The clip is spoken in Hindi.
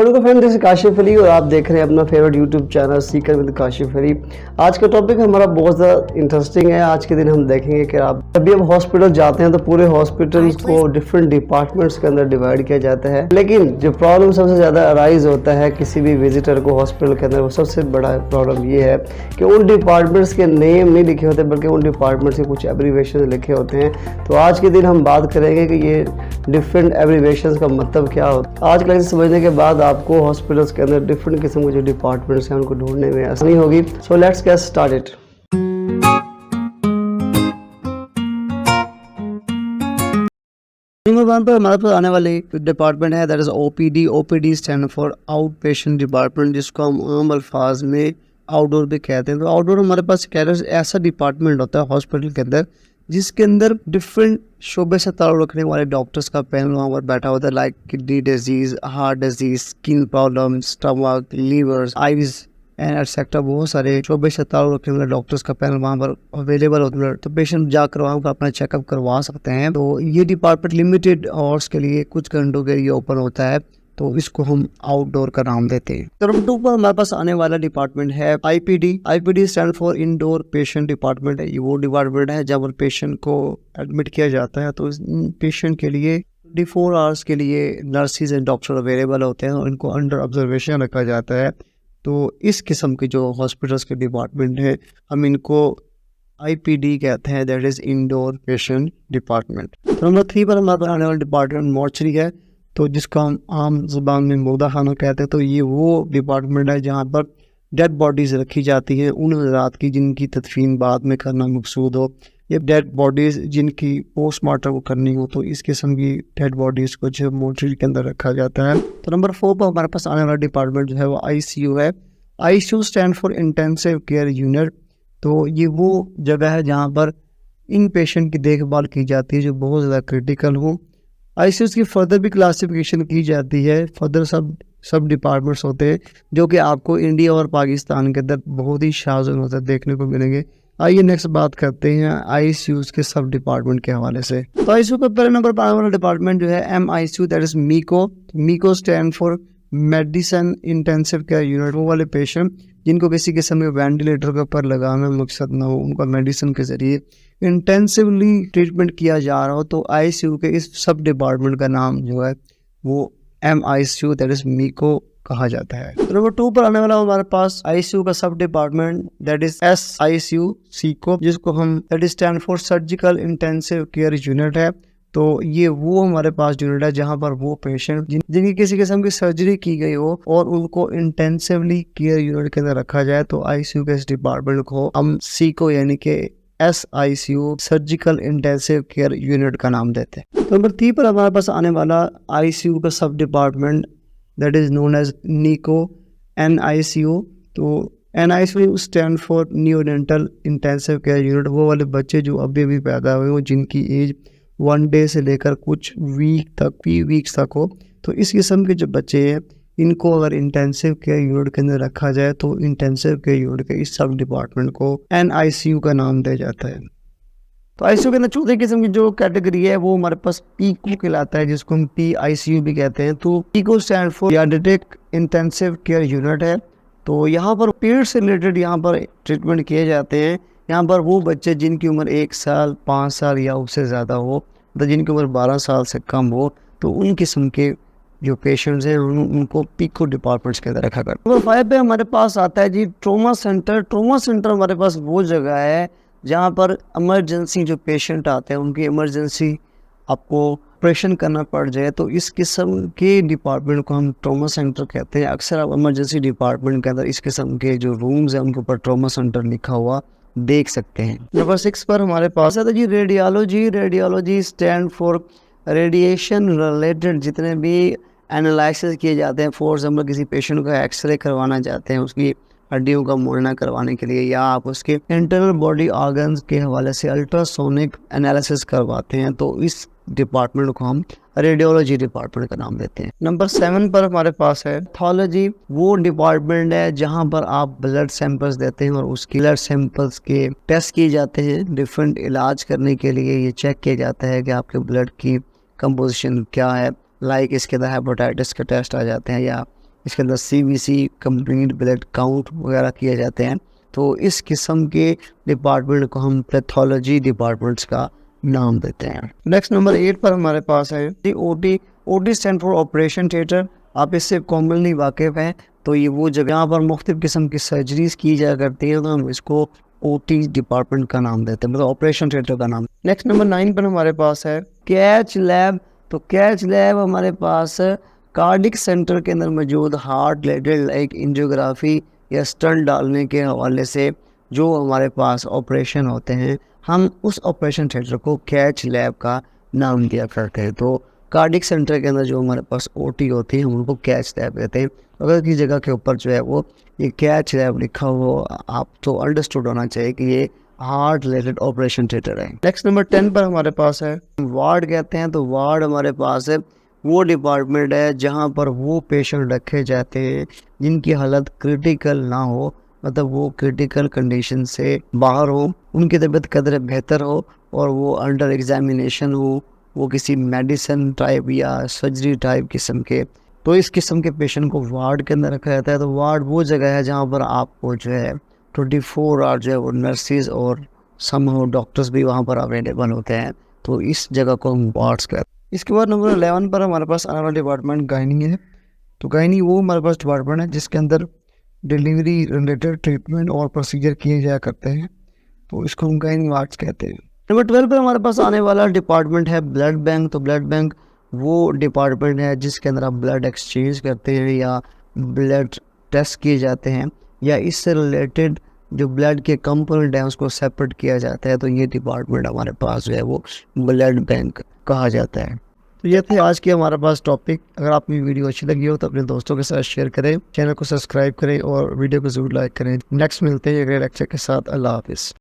अस्सलाम friend, this is Kashif Ali और आप देख रहे हैं अपना favourite YouTube channel Sikar with Kashif Ali. आज का टॉपिक हमारा बहुत ज़्यादा इंटरेस्टिंग है। आज के दिन हम देखेंगे कि आप जब भी आप हॉस्पिटल जाते हैं तो पूरे हॉस्पिटल्स को डिफरेंट डिपार्टमेंट्स के अंदर डिवाइड किया जाता है, लेकिन जो प्रॉब्लम सबसे ज़्यादा अराइज होता है किसी भी विजिटर को हॉस्पिटल के अंदर, वो सबसे बड़ा प्रॉब्लम ये है कि उन डिपार्टमेंट्स के नेम नहीं लिखे होते बल्कि उन डिपार्टमेंट्स के कुछ एब्रीवेशन लिखे होते हैं। तो आज के दिन हम बात करेंगे कि ये डिफरेंट एब्रीवेशन का मतलब क्या होता है। आज क्लास समझने के बाद आपको हॉस्पिटल्स के अंदर डिफरेंट किस्म के जो डिपार्टमेंट्स हैं उनको ढूंढने में आसानी होगी। So let's get started. Number 1 पर हमारे पास आने वाली डिपार्टमेंट है, that is OPD. OPD stand for out patient department, जिसको हम आम अल्फाज में आउटडोर भी कहते हैं। तो आउटडोर हमारे पास ऐसा डिपार्टमेंट होता है हॉस्पिटल के अंदर जिसके अंदर डिफरेंट शोबे से ताल्लुक़ रखने वाले डॉक्टर्स का पैनल वहाँ पर बैठा होता है, like kidney disease, heart disease, skin problem, stomach, liver, eyes and etcetera. बहुत सारे शोबे से ताल्लुक़ रखने वाले डॉक्टर्स का पैनल वहाँ पर अवेलेबल होता है, तो पेशेंट जाकर वहाँ पर अपना चेकअप करवा सकते हैं। तो ये डिपार्टमेंट लिमिटेड आवर्स के लिए, कुछ घंटों के लिए ओपन होता है, तो इसको हम आउटडोर का नाम देते हैं। नंबर 2 पर हमारे पास आने वाला डिपार्टमेंट है IPD. IPD stand for indoor patient department है। ये वो डिपार्टमेंट है जब पेशेंट को एडमिट किया जाता है तो इस पेशेंट के लिए 24 आवर्स के लिए नर्सिस एंड डॉक्टर अवेलेबल होते हैं और इनको अंडर ऑब्जर्वेशन रखा जाता है। तो इस किस्म के जो हॉस्पिटल्स के डिपार्टमेंट है हम इनको आईपीडी कहते हैं, that is indoor patient department. Number 3 पर हमारे आने वाला डिपार्टमेंट मॉर्चरी है, तो जिसको हम आम ज़ुबान में मुर्दा खाना कहते हैं। तो ये वो डिपार्टमेंट है जहाँ पर डेड बॉडीज़ रखी जाती हैं उन हज़रात की जिनकी तदफीन बाद में करना मकसूद हो, या डेड बॉडीज़ जिनकी पोस्टमार्टम करनी हो, तो इस किस्म की डेड बॉडीज़ को जो मोर्चरी के अंदर रखा जाता है। तो नंबर 4 पर हमारे पास आने वाला डिपार्टमेंट जो है वो आईसीयू है। ICU stand for intensive care unit. तो ये वो जगह है जहाँ पर इन पेशेंट की देखभाल की जाती है जो बहुत ज़्यादा क्रिटिकल हो। आईसीयू की फर्दर भी क्लासिफिकेशन की जाती है, फर्दर सब डिपार्टमेंट्स होते हैं जो कि आपको इंडिया और पाकिस्तान के अंदर बहुत ही शाज़ होते देखने को मिलेंगे। आइए नेक्स्ट बात करते हैं आईसीयू के सब डिपार्टमेंट के हवाले से। तो आईसीयू का पहले नंबर पर आने वाला डिपार्टमेंट जो है MICU, that is MICU. MICU stand for medicine intensive care unit. वो वाले पेशेंट जिनको किसी किस्म के वेंटिलेटर के ऊपर लगाना मकसद ना हो, उनका मेडिसिन के ज़रिए इंटेंसिवली ट्रीटमेंट किया जा रहा हो, तो आईसीयू के इस सब डिपार्टमेंट का नाम जो है वो एमआईसीयू, दैट इज मीको कहा जाता है। तो नंबर 2 पर आने वाला हमारे पास आईसीयू का सब डिपार्टमेंट, दैट इज एसआईसीयू सीको, जिसको हम that is stand for surgical intensive care unit है। तो ये वो हमारे पास यूनिट है जहाँ पर वो पेशेंट जिनकी किसी किस्म की सर्जरी की गई हो और उनको इंटेंसिवली केयर यूनिट के अंदर रखा जाए, तो आईसीयू के इस डिपार्टमेंट को हम सीको यानी कि एसआईसीयू सर्जिकल इंटेंसिव केयर यूनिट का नाम देते हैं। तो नंबर 3 पर हमारे पास आने वाला आईसीयू का सब department, that is known as NICU NICU. तो NICU stand for neonatal intensive care unit. वो वाले बच्चे जो अभी अभी पैदा हुए हो, जिनकी एज 1 डे से लेकर कुछ वीक्स तक हो, तो इस किस्म के जो बच्चे हैं इनको अगर इंटेंसिव केयर यूनिट के अंदर रखा जाए तो इंटेंसिव केयर यूनिट के इस सब डिपार्टमेंट को एनआईसीयू का नाम दिया जाता है। तो आईसीयू के अंदर चौथी किस्म की जो कैटेगरी है वो हमारे पास पीको कहलाता है, जिसको हम पीआईसीयू भी कहते हैं। तो PICU stand for paediatric intensive care unit है। तो यहाँ पर पेट से रिलेटेड यहाँ पर ट्रीटमेंट किए जाते हैं। यहाँ पर वो बच्चे जिनकी उम्र 1 साल, 5 साल या उससे ज़्यादा हो, तो जिनकी उम्र 12 साल से कम हो, तो उन किस्म के जो पेशेंट्स हैं उनको पीको डिपार्टमेंट्स के अंदर रखा कर। नंबर 5 पे हमारे पास आता है जी ट्रोमा सेंटर। ट्रोमा सेंटर हमारे पास वो जगह है जहाँ पर इमरजेंसी जो पेशेंट आते हैं उनकी इमरजेंसी आपको ऑपरेशन करना पड़ जाए, तो इस किस्म के डिपार्टमेंट को हम ट्रोमा सेंटर कहते हैं। अक्सर आप इमरजेंसी डिपार्टमेंट के अंदर इस किस्म के जो रूम्स हैं उनके ऊपर ट्रोमा सेंटर लिखा हुआ देख सकते हैं। नंबर 6 पर हमारे पास आता है जी radiology. Radiology stand for radiation related जितने भी एनालिसिस किए जाते हैं। फॉर एग्जाम्पल किसी पेशेंट का एक्सरे करवाना चाहते हैं उसकी हड्डियों का मुआयना करवाने के लिए, या आप उसके इंटरनल बॉडी ऑर्गन्स के हवाले से अल्ट्रासोनिक एनालिसिस करवाते हैं, तो इस डिपार्टमेंट को हम रेडियोलॉजी डिपार्टमेंट का नाम देते हैं। नंबर 7 पर हमारे पास है पैथोलॉजी। वो डिपार्टमेंट है जहां पर आप ब्लड सैंपल्स देते हैं और उसकी ब्लड सैंपल्स के टेस्ट किए जाते हैं डिफरेंट इलाज करने के लिए। ये चेक किया जाता है कि आपके ब्लड की कंपोजिशन क्या है, लाइक इसके अंदर हेपेटाइटिस के टेस्ट आ जाते हैं, या इसके अंदर CBC कंप्लीट ब्लड काउंट वगैरह किए जाते हैं। तो इस किस्म के डिपार्टमेंट को हम पैथोलॉजी डिपार्टमेंट्स का नाम देते हैं। नेक्स्ट नंबर 8 पर हमारे पास है OT। OT stand for operation theatre. आप इससे कॉमनली वाकिफ़ हैं। तो ये वो जगह यहाँ पर मुख्तलिफ किस्म की सर्जरीज की जाया करती है, तो हम इसको OT डिपार्टमेंट का नाम देते हैं, मतलब ऑपरेशन थिएटर का नाम। नेक्स्ट नंबर 9 पर हमारे पास है कैच लैब। तो कैच लैब हमारे पास कार्डिक सेंटर के अंदर मौजूद हार्ट रिलेटेड लाइक एंजियोग्राफी या स्टंट डालने के हवाले से जो हमारे पास ऑपरेशन होते हैं, हम उस ऑपरेशन थिएटर को कैच लैब का नाम दिया करते हैं। तो कार्डिक सेंटर के अंदर जो हमारे पास OT होती है, हम उनको कैच लैब कहते हैं। अगर की जगह के ऊपर जो है वो ये कैच लैब लिखा हो, आप तो अंडरस्टूड होना चाहिए कि ये हार्ट रिलेटेड ऑपरेशन थिएटर है। नेक्स्ट नंबर 10 पर हमारे पास है वार्ड कहते हैं। तो वार्ड हमारे पास है वो डिपार्टमेंट है जहाँ पर वो पेशेंट रखे जाते हैं जिनकी हालत क्रिटिकल ना हो, मतलब वो क्रिटिकल कंडीशन से बाहर हो, उनकी तबीयत कदर बेहतर हो और वो अंडर एग्जामिनेशन हो, वो किसी मेडिसिन टाइप या सर्जरी टाइप किस्म के। तो इस किस्म के पेशेंट को वार्ड के अंदर रखा जाता है। तो वार्ड वो जगह है जहाँ पर आपको जो है 24 आवर जो है वो नर्सिस और समहाउ डॉक्टर्स भी वहाँ पर अवेलेबल होते हैं। तो इस जगह को हम वार्ड्स कहते हैं। इसके बाद नंबर 11 पर हमारे पास आने वाला डिपार्टमेंट गायनी है। तो गायनी वो हमारे पास डिपार्टमेंट है जिसके अंदर डिलीवरी रिलेटेड ट्रीटमेंट और प्रोसीजर किए जाया करते हैं। तो इसको हम गायनी वार्ड्स कहते हैं। नंबर 12 पर हमारे पास आने वाला डिपार्टमेंट है ब्लड बैंक। तो ब्लड बैंक वो डिपार्टमेंट है जिसके अंदर आप ब्लड एक्सचेंज करते हैं या ब्लड टेस्ट किए जाते हैं या इससे रिलेटेड जो ब्लड के कंपोनेंट हैं उसको सेपरेट किया जाता है। तो ये डिपार्टमेंट हमारे पास जो है वो ब्लड बैंक कहा जाता है। तो ये थे आज की हमारे पास टॉपिक। अगर आपको ये वीडियो अच्छी लगी हो तो अपने दोस्तों के साथ शेयर करें, चैनल को सब्सक्राइब करें और वीडियो को जरूर लाइक करें। नेक्स्ट मिलते हैं अगले लेक्चर के साथ। अल्लाह हाफिज़।